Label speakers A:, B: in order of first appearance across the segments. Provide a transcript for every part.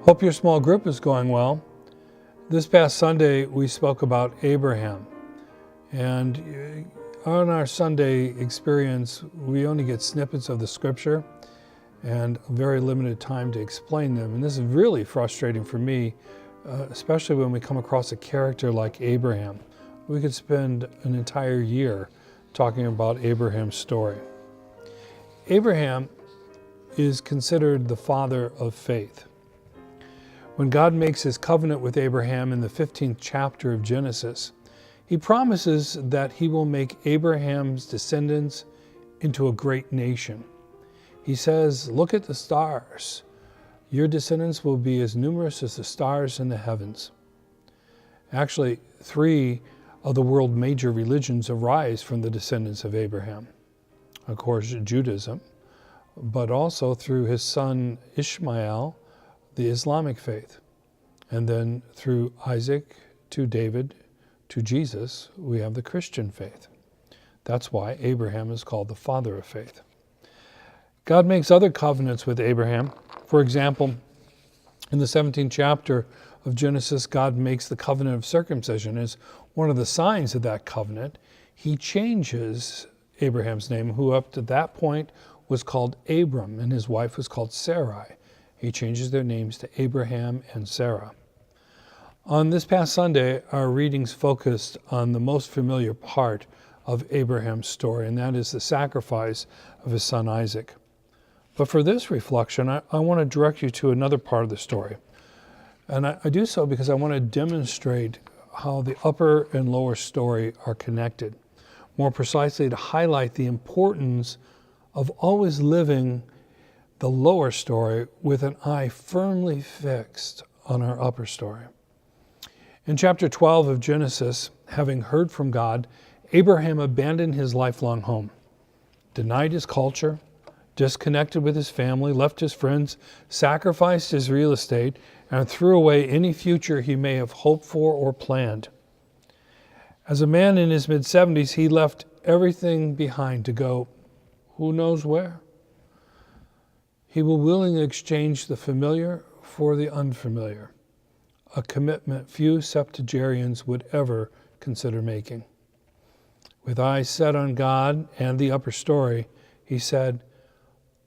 A: Hope your small group is going well. This past Sunday, we spoke about Abraham. And on our Sunday experience, we only get snippets of the scripture and a very limited time to explain them. And this is really frustrating for me, especially when we come across a character like Abraham. We could spend an entire year talking about Abraham's story. Abraham is considered the father of faith. When God makes his covenant with Abraham in the 15th chapter of Genesis, he promises that he will make Abraham's descendants into a great nation. He says, "Look at the stars. Your descendants will be as numerous as the stars in the heavens." Actually, 3 of the world's major religions arise from the descendants of Abraham. Of course, Judaism, but also through his son Ishmael, the Islamic faith. And then through Isaac to David to Jesus, we have the Christian faith. That's why Abraham is called the father of faith. God makes other covenants with Abraham. For example, in the 17th chapter of Genesis, God makes the covenant of circumcision. As one of the signs of that covenant, he changes Abraham's name, who up to that point was called Abram, and his wife was called Sarai. He changes their names to Abraham and Sarah. On this past Sunday, our readings focused on the most familiar part of Abraham's story, and that is the sacrifice of his son Isaac. But for this reflection, I want to direct you to another part of the story. And I do so because I want to demonstrate how the upper and lower story are connected. More precisely, to highlight the importance of always living the lower story with an eye firmly fixed on our upper story. In chapter 12 of Genesis, having heard from God, Abraham abandoned his lifelong home, denied his culture, disconnected with his family, left his friends, sacrificed his real estate, and threw away any future he may have hoped for or planned. As a man in his mid-70s, he left everything behind to go who knows where. He will willingly exchange the familiar for the unfamiliar, a commitment few septuagenarians would ever consider making. With eyes set on God and the upper story, he said,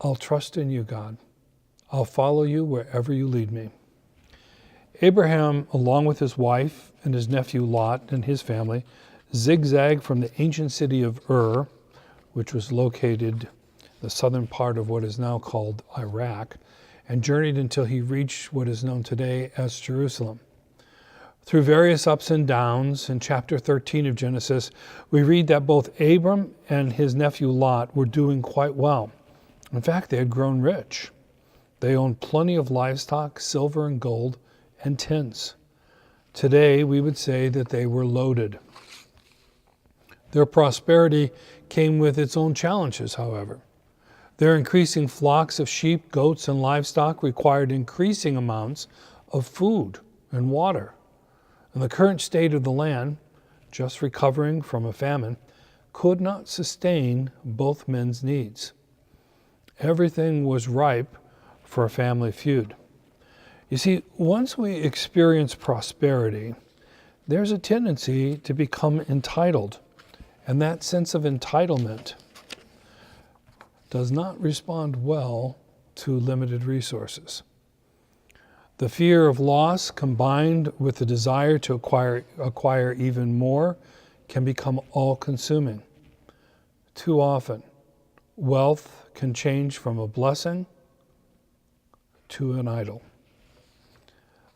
A: "I'll trust in you, God. I'll follow you wherever you lead me." Abraham, along with his wife and his nephew Lot and his family, zigzagged from the ancient city of Ur, which was located the southern part of what is now called Iraq, and journeyed until he reached what is known today as Jerusalem. Through various ups and downs, in chapter 13 of Genesis, we read that both Abram and his nephew Lot were doing quite well. In fact, they had grown rich. They owned plenty of livestock, silver and gold, and tents. Today, we would say that they were loaded. Their prosperity came with its own challenges, however. Their increasing flocks of sheep, goats, and livestock required increasing amounts of food and water. And the current state of the land, just recovering from a famine, could not sustain both men's needs. Everything was ripe for a family feud. You see, once we experience prosperity, there's a tendency to become entitled. And that sense of entitlement does not respond well to limited resources. The fear of loss combined with the desire to acquire even more can become all-consuming. Too often, wealth can change from a blessing to an idol.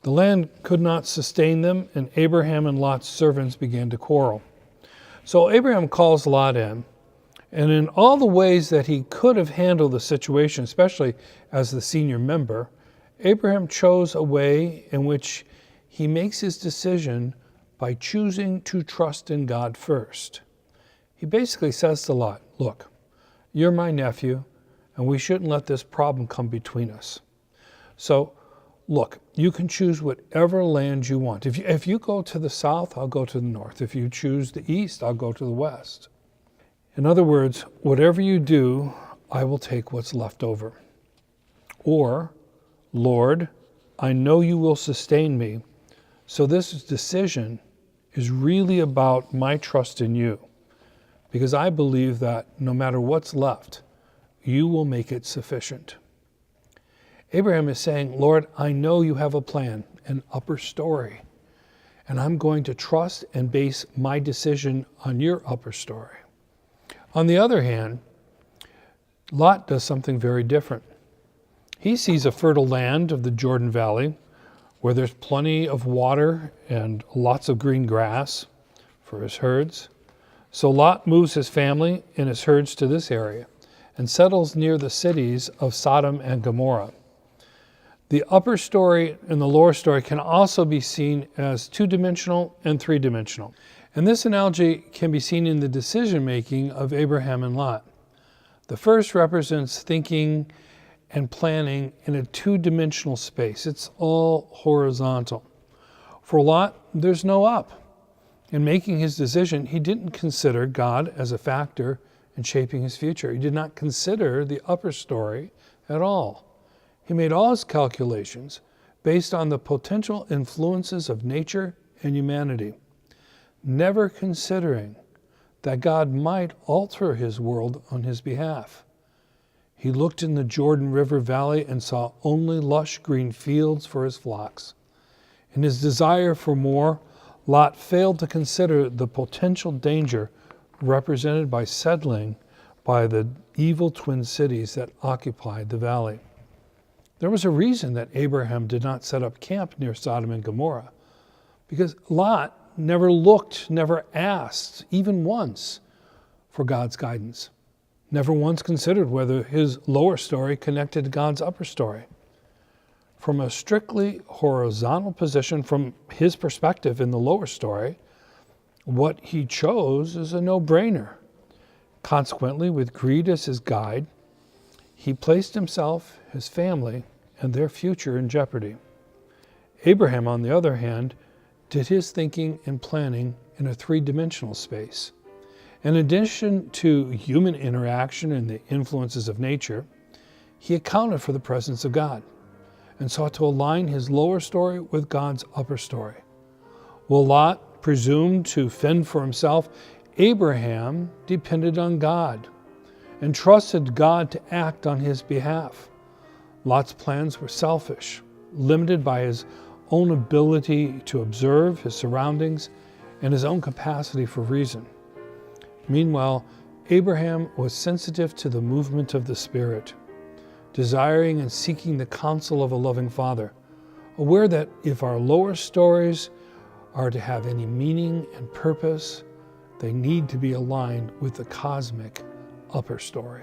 A: The land could not sustain them, and Abraham and Lot's servants began to quarrel. So Abraham calls Lot in, and in all the ways that he could have handled the situation, especially as the senior member, Abraham chose a way in which he makes his decision by choosing to trust in God first. He basically says to Lot, "Look, you're my nephew, and we shouldn't let this problem come between us. So, look, you can choose whatever land you want. If you go to the south, I'll go to the north. If you choose the east, I'll go to the west. In other words, whatever you do, I will take what's left over." Or, "Lord, I know you will sustain me. So this decision is really about my trust in you, because I believe that no matter what's left, you will make it sufficient. Abraham is saying, Lord, I know you have a plan, an upper story, and I'm going to trust and base my decision on your upper story. On the other hand, Lot does something very different. He sees a fertile land of the Jordan Valley where there's plenty of water and lots of green grass for his herds. So Lot moves his family and his herds to this area and settles near the cities of Sodom and Gomorrah. The upper story and the lower story can also be seen as two-dimensional and three-dimensional. And this analogy can be seen in the decision-making of Abraham and Lot. The first represents thinking and planning in a two-dimensional space. It's all horizontal. For Lot, there's no up. In making his decision, he didn't consider God as a factor in shaping his future. He did not consider the upper story at all. He made all his calculations based on the potential influences of nature and humanity, never considering that God might alter his world on his behalf. He looked in the Jordan River Valley and saw only lush green fields for his flocks. In his desire for more, Lot failed to consider the potential danger represented by settling by the evil twin cities that occupied the valley. There was a reason that Abraham did not set up camp near Sodom and Gomorrah, because Lot never looked, never asked, even once, for God's guidance. Never once considered whether his lower story connected to God's upper story. From a strictly horizontal position, from his perspective in the lower story, what he chose is a no-brainer. Consequently, with greed as his guide, he placed himself, his family, and their future in jeopardy. Abraham, on the other hand, did his thinking and planning in a three-dimensional space. In addition to human interaction and the influences of nature, he accounted for the presence of God and sought to align his lower story with God's upper story. While Lot presumed to fend for himself, Abraham depended on God and trusted God to act on his behalf. Lot's plans were selfish, limited by his own ability to observe his surroundings and his own capacity for reason. Meanwhile, Abraham was sensitive to the movement of the Spirit, desiring and seeking the counsel of a loving Father, aware that if our lower stories are to have any meaning and purpose, they need to be aligned with the cosmic upper story.